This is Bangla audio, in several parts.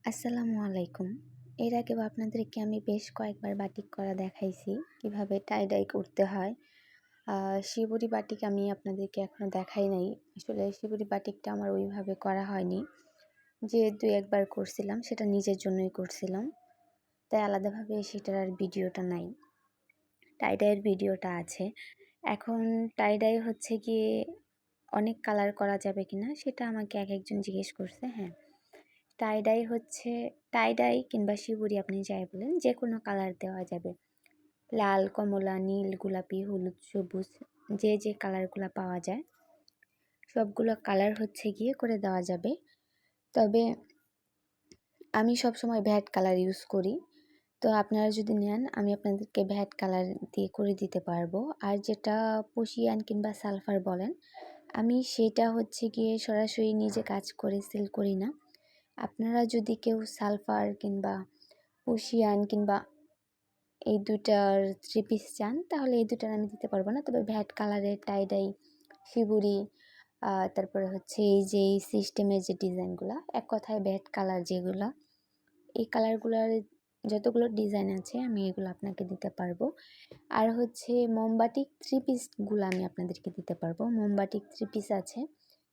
আসসালামু আলাইকুম। এর আগেও আপনাদেরকে আমি বেশ কয়েকবার বাটিক করা দেখাইছি, কিভাবে টাই ডাই করতে হয়। শিবুরি বাটিক আমি আপনাদেরকে এখনও দেখাই নাই। আসলে শিবুরি বাটিকটা আমার ওইভাবে করা হয়নি। যে ২-১ বার করছিলাম সেটা নিজের জন্যই করছিলাম। তাই আলাদাভাবে সেটার আর ভিডিওটা নাই। টাই ডাইয়ের ভিডিওটা আছে। এখন টাই ডাই হচ্ছে গিয়ে অনেক কালার করা যাবে কিনা সেটা আমাকে একজন জিজ্ঞেস করছে। হ্যাঁ, টাই ডাই হচ্ছে টাই ডাই কিংবা শিবুরি আপনি যাই বলেন, যে কোনো কালার দেওয়া যাবে। লাল, কমলা, নীল, গোলাপি, হলুদ, সবুজ, যে কালারগুলো পাওয়া যায় সবগুলো কালার হচ্ছে গিয়ে করে দেওয়া যাবে। তবে আমি সবসময় ভ্যাট কালার ইউজ করি। তো আপনারা যদি নেন আমি আপনাদেরকে ভ্যাট কালার দিয়ে করে দিতে পারবো। আর যেটা পশিয়ান কিংবা সালফার বলেন, আমি সেটা হচ্ছে গিয়ে সরাসরি নিজে কাজ করে সেল করি না। আপনারা যদি কেউ সালফার কিংবা পশিয়ান কিংবা এই দুটার 3 পিস চান তাহলে এই দুটার আমি দিতে পারবো না। তবে ভ্যাট কালারের টাই ডাই, শিবুরি, তারপরে হচ্ছে এই যে এই সিস্টেমের যে ডিজাইনগুলো, এক কথায় ভ্যাট কালার যেগুলো, এই কালারগুলোর যতগুলো ডিজাইন আছে আমি এগুলো আপনাকে দিতে পারবো। আর হচ্ছে মোমবাটিক 3 পিসগুলো আমি আপনাদেরকে দিতে পারবো। মোমবাটিক 3 পিস আছে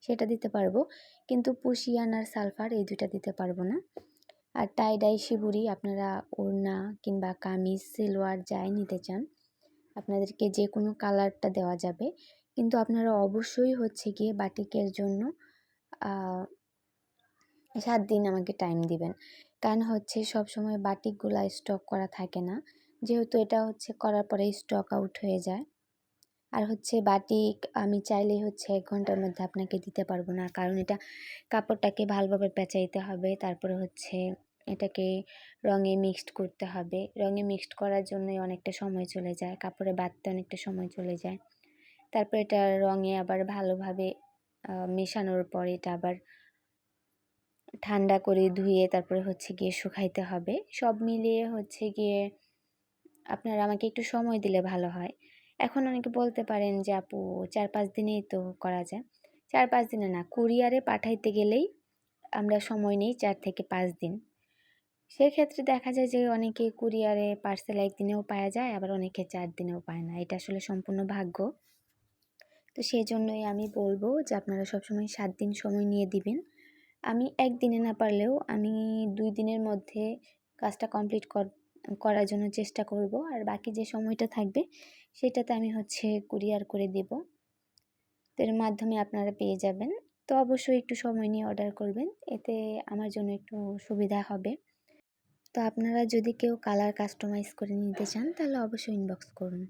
সেটা দিতে পারবো, কিন্তু পশিয়ান আর সালফার এই দুইটা দিতে পারবো না। আর টাই ডাই শিবুরি আপনারা ওড়না কিংবা কামিজ সালোয়ার যাই নিতে চান আপনাদেরকে যে কোনো কালারটা দেওয়া যাবে, কিন্তু আপনারা অবশ্যই হচ্ছে গিয়ে বাটিকের জন্য 7 দিন আমাকে টাইম দিবেন। কারণ হচ্ছে সবসময় বাটিকগুলা স্টক করা থাকে না, যেহেতু এটা হচ্ছে করার পরে স্টক আউট হয়ে যায়। আর হচ্ছে বাটিক আমি চাইলেই হচ্ছে 1 ঘন্টার মধ্যে আপনাকে দিতে পারবো না, কারণ এটা কাপড়টাকে ভালোভাবে পেঁচাইতে হবে, তারপরে হচ্ছে এটাকে রঙে মিক্সড করতে হবে। রঙে মিক্সড করার জন্যই অনেকটা সময় চলে যায়, কাপড়ে বাঁধতে অনেকটা সময় চলে যায়। তারপর এটা রঙে আবার ভালোভাবে মেশানোর পর এটা আবার ঠান্ডা করে ধুয়ে তারপরে হচ্ছে গিয়ে শুকাইতে হবে। সব মিলিয়ে হচ্ছে গিয়ে আপনারা আমাকে একটু সময় দিলে ভালো হয়। এখন অনেকে বলতে পারেন যে আপু 4-5 দিনেই তো করা যায়। 4-5 দিনে না, কুরিয়ারে পাঠাইতে গেলেই আমরা সময় নেই 4 থেকে 5 দিন। সেক্ষেত্রে দেখা যায় যে অনেকে কুরিয়ারে পার্সেল 1 দিনেও পাওয়া যায়, আবার অনেকে 4 দিনেও পায় না। এটা আসলে সম্পূর্ণ ভাগ্য। তো সেজন্যই আমি বলবো যে আপনারা সবসময় 7 দিন সময় নিয়ে দিবেন। আমি 1 দিনে না পারলেও আমি 2 দিনের মধ্যে কাজটা কমপ্লিট করার জন্য চেষ্টা করব। আর বাকি যে সময়টা থাকবে সেটাতে আমি হচ্ছে কুরিয়ার করে দেব। তো এর মাধ্যমে আপনারা পেয়ে যাবেন। তো অবশ্যই একটু সময় নিয়ে অর্ডার করবেন, এতে আমার জন্য একটু সুবিধা হবে। তো আপনারা যদি কেউ কালার কাস্টমাইজ করে নিতে চান তাহলে অবশ্যই ইনবক্স করুন।